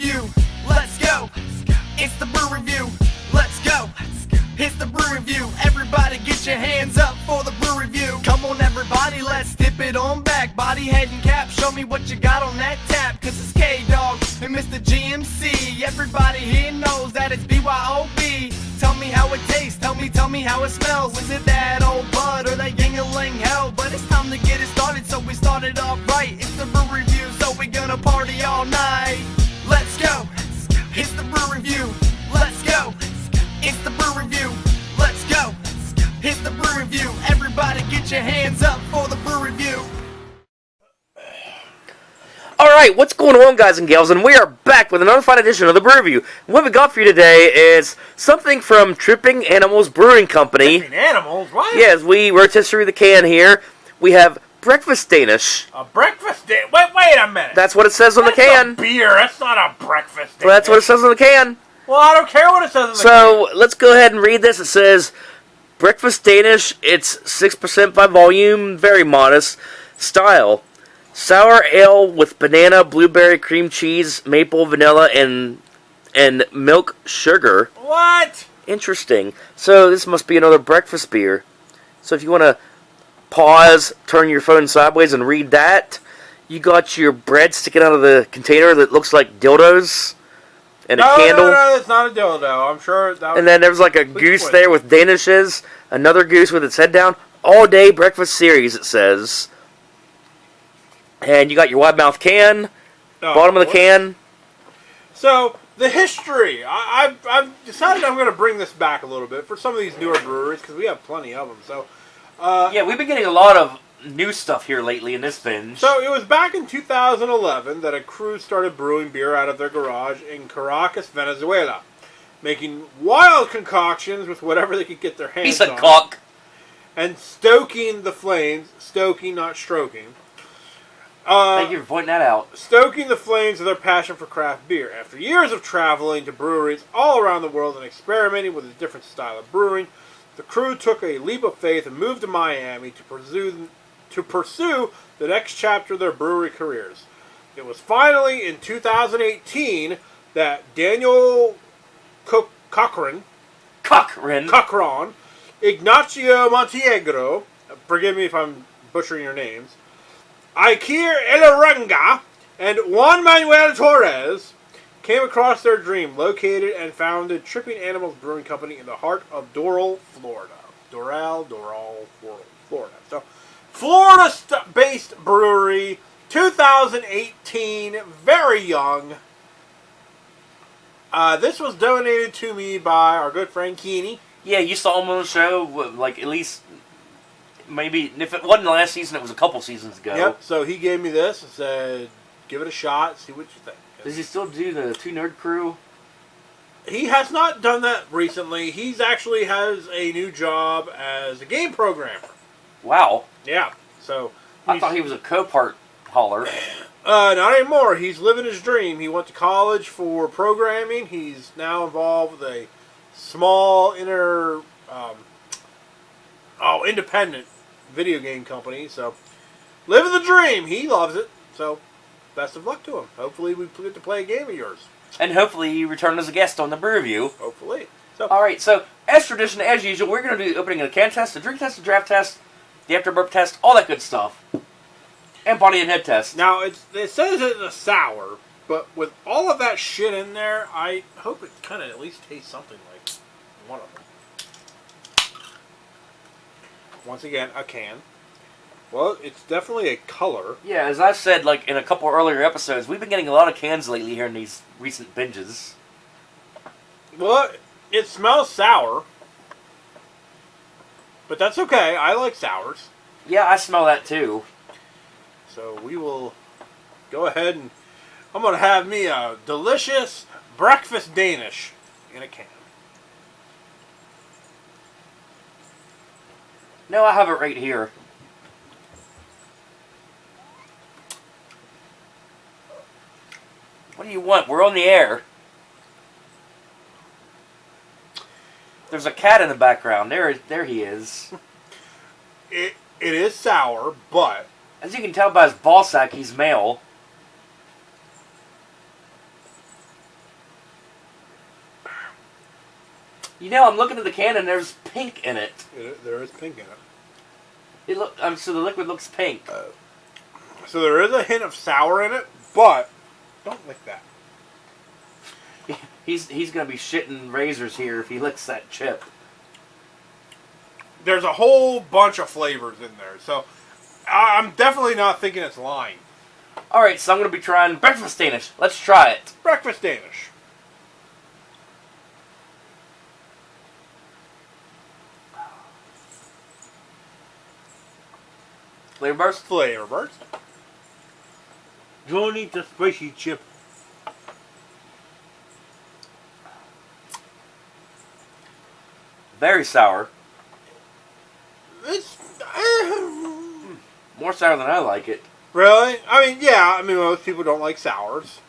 review. Let's go. It's the brew review. Let's go. It's the brew review. Everybody get your hands up for the brew review. Come on everybody, let's dip it on back. Body, head, and cap, show me what you got on that tap. Cause it's K-Dog and Mr. GMC. Everybody here knows that it's BYOB. Tell me how it tastes, tell me how it smells. Is it that old bud or that Yingling hell? But it's time to get it started, so we started off right. It's the brew review, so we gonna party all night. Let's go. It's the brew review. Let's go. It's the brew review. Let's go. It's the brew review. Everybody get your hands up for the brew review. Alright, what's going on, guys and gals? And we are back with another fine edition of the Brew Review. What we got for you today is something from Tripping Animals Brewing Company. Tripping Animals? What? Yes, we rotisserie the can here. We have Breakfast Danish. A breakfast Danish? Wait a minute. That's what it says on the can. That's a beer. That's not a breakfast Danish. Well, that's what it says on the can. Well, I don't care what it says on the can. So, let's go ahead and read this. It says, Breakfast Danish, it's 6% by volume, very modest. Style, sour ale with banana, blueberry, cream cheese, maple, vanilla, and milk sugar. What? Interesting. So, this must be another breakfast beer. So, if you want to pause, turn your phone sideways and read that, you got your bread sticking out of the container that looks like dildos. And a candle. No, it's not a dildo. I'm sure that was. And then there's like a goose there with danishes. Another goose with its head down. All day breakfast series, it says. And you got your wide mouth can. Bottom of the can. So, the history. I've decided I'm going to bring this back a little bit for some of these newer breweries because we have plenty of them. So, yeah, we've been getting a lot of new stuff here lately in this binge. So it was back in 2011 that a crew started brewing beer out of their garage in Caracas, Venezuela, making wild concoctions with whatever they could get their hands on. Piece of cock. And stoking the flames, stoking, not stroking. Thank you for pointing that out. Stoking the flames of their passion for craft beer. After years of traveling to breweries all around the world and experimenting with a different style of brewing, the crew took a leap of faith and moved to Miami to pursue the next chapter of their brewery careers. It was finally in 2018 that Daniel Cochran, Ignacio Montenegro, forgive me if I'm butchering your names, Iker Elaranga, and Juan Manuel Torres came across their dream, located and founded Tripping Animals Brewing Company in the heart of Doral, Florida. Florida. So, Florida-based brewery, 2018, very young. This was donated to me by our good friend Keeney. Yeah, you saw him on the show, like, at least, maybe, if it wasn't last season, it was a couple seasons ago. Yep, so he gave me this and said, give it a shot, see what you think. Does he still do the Two Nerd Crew? He has not done that recently. He's actually has a new job as a game programmer. Wow. Yeah, so... I thought he was a co-part hauler. Not anymore. He's living his dream. He went to college for programming. He's now involved with a small independent video game company. So, living the dream. He loves it. So, best of luck to him. Hopefully we get to play a game of yours. And hopefully you return as a guest on the Brew Review. Hopefully. So, alright, so as tradition, as usual, we're going to do the opening of the can test, the drink test, the draft test, the after burp test, all that good stuff. And body and head test. Now, it says it's a sour, but with all of that shit in there, I hope it kind of at least tastes something like one of them. Once again, a can. Well, it's definitely a color. Yeah, as I've said, like in a couple earlier episodes, we've been getting a lot of cans lately here in these recent binges. Well, it smells sour. But that's okay. I like sours. Yeah, I smell that too. So we will go ahead and I'm going to have me a delicious Breakfast Danish in a can. No, I have it right here. What do you want? We're on the air. There's a cat in the background. There he is. It is sour, but as you can tell by his ball sack, he's male. You know, I'm looking at the can and there's pink in it. There is pink in it. So the liquid looks pink. So there is a hint of sour in it, but don't lick that. He's gonna be shitting razors here if he licks that chip. There's a whole bunch of flavors in there, so I'm definitely not thinking it's lying. Alright, so I'm gonna be trying Breakfast Danish. Let's try it. Breakfast Danish. Flavor burst? Flavor burst. Don't eat the spicy chip. Very sour. It's More sour than I like it. really. I mean, yeah. I mean, most people don't like sours.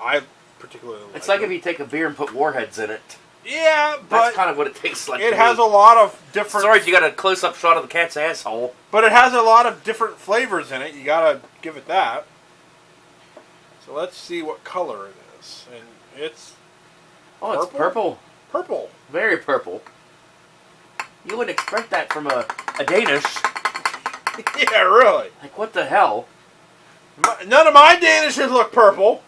I particularly like. It's like them. if you take a beer and put warheads in it. Yeah, That's but kind of what it tastes like. it to has me. a lot of different. Sorry if you got a close-up shot of the cat's asshole. But it has a lot of different flavors in it. You gotta give it that. So let's see what color it is, and it's Oh, it's Purple? purple. purple. Very purple. You wouldn't expect that from a Danish. Yeah, really. Like, what the hell? None of my Danishes look purple.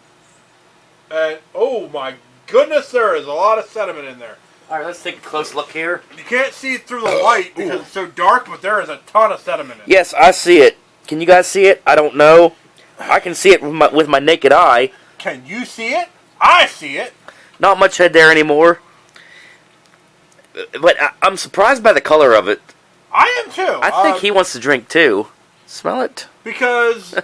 And oh my goodness, there is a lot of sediment in there. Alright, let's take a close look here. You can't see it through the light because it's so dark, but there is a ton of sediment in it. Yes, I see it. Can you guys see it? I don't know. I can see it with my naked eye. Can you see it? I see it. Not much head there anymore. But I'm surprised by the color of it. I am too. I think he wants to drink too. Smell it? Because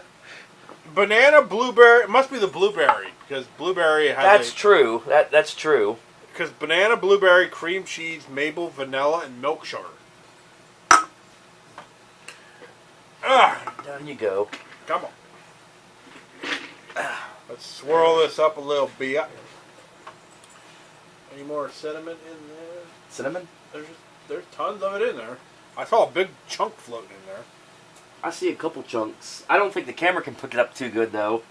banana, blueberry, it must be the blueberry because blueberry has That's true. That's true. because banana, blueberry, cream cheese, maple, vanilla, and milk sugar. Down you go. Come on. Let's swirl this up a little bit. Any more sediment in there? Cinnamon? There's tons of it in there. I saw a big chunk floating in there. I see a couple chunks. I don't think the camera can pick it up too good, though.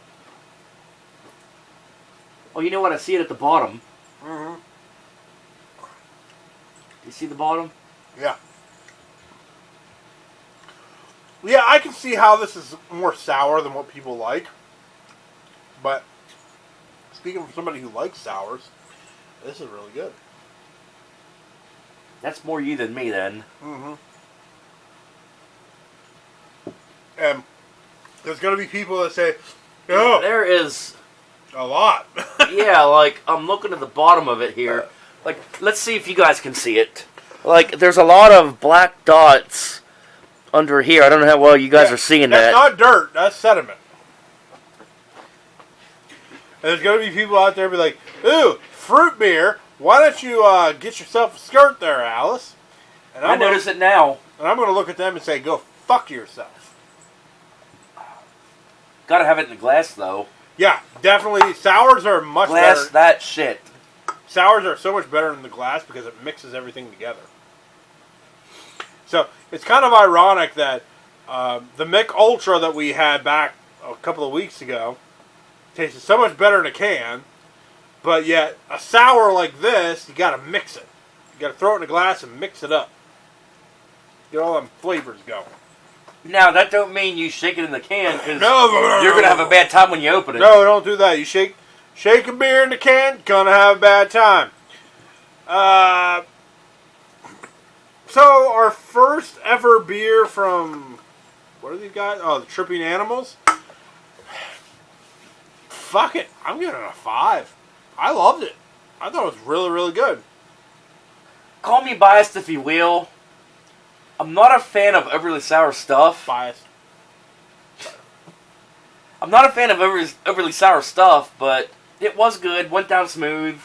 Oh, you know what? I see it at the bottom. Mm-hmm. You see the bottom? Yeah. Yeah, I can see how this is more sour than what people like. But speaking from somebody who likes sours, this is really good. That's more you than me, then. Mm-hmm. And there's going to be people that say, oh, There is... a lot. Yeah, like, I'm looking at the bottom of it here. Like, let's see if you guys can see it. Like, there's a lot of black dots under here. I don't know how well you guys are seeing That's that. not dirt. That's sediment. And there's going to be people out there be like, ooh, fruit beer. Why don't you get yourself a skirt there, Alice? And I notice it now. And I'm going to look at them and say, go fuck yourself. Gotta have it in the glass, though. Yeah, definitely. Sours are much Glass better. that shit. Sours are so much better in the glass because it mixes everything together. So it's kind of ironic that the Mick Ultra that we had back a couple of weeks ago tasted so much better in a can, but yet a sour like this, you got to mix it. You got to throw it in a glass and mix it up. Get all them flavors going. Now, that don't mean you shake it in the can, because No, you're gonna have a bad time when you open it. No, don't do that. You shake a beer in the can, gonna have a bad time. So our first ever beer from, what are these guys? Oh, the Tripping Animals. Fuck it, I'm giving it a 5. I loved it. I thought it was really, really good. Call me biased if you will. I'm not a fan of overly sour stuff. Biased. I'm not a fan of overly sour stuff, but it was good. Went down smooth.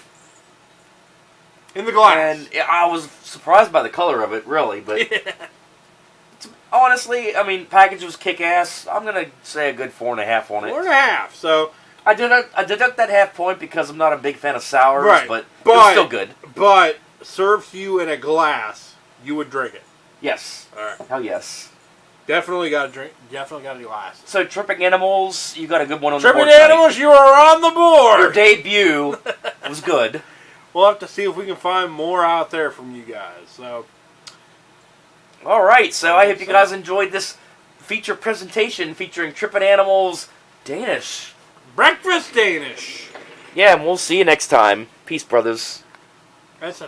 In the glass. And I was surprised by the color of it, really. But honestly, I mean, package was kick-ass. I'm going to say a good 4.5 on it. 4.5. So I deduct that half point because I'm not a big fan of sours, right, but it was still good. But served to you in a glass, you would drink it. Yes. All right. Hell yes. Definitely got to drink. Definitely got to glass. So, Tripping Animals, you got a good one on the Tripping board tonight. Animals, you are on the board. Your debut was good. we'll have to see if we can find more out there from you guys. So, Alright, so I hope you guys enjoyed this feature presentation featuring Tripping Animals Danish. Breakfast Danish. Yeah, and we'll see you next time. Peace, brothers. That's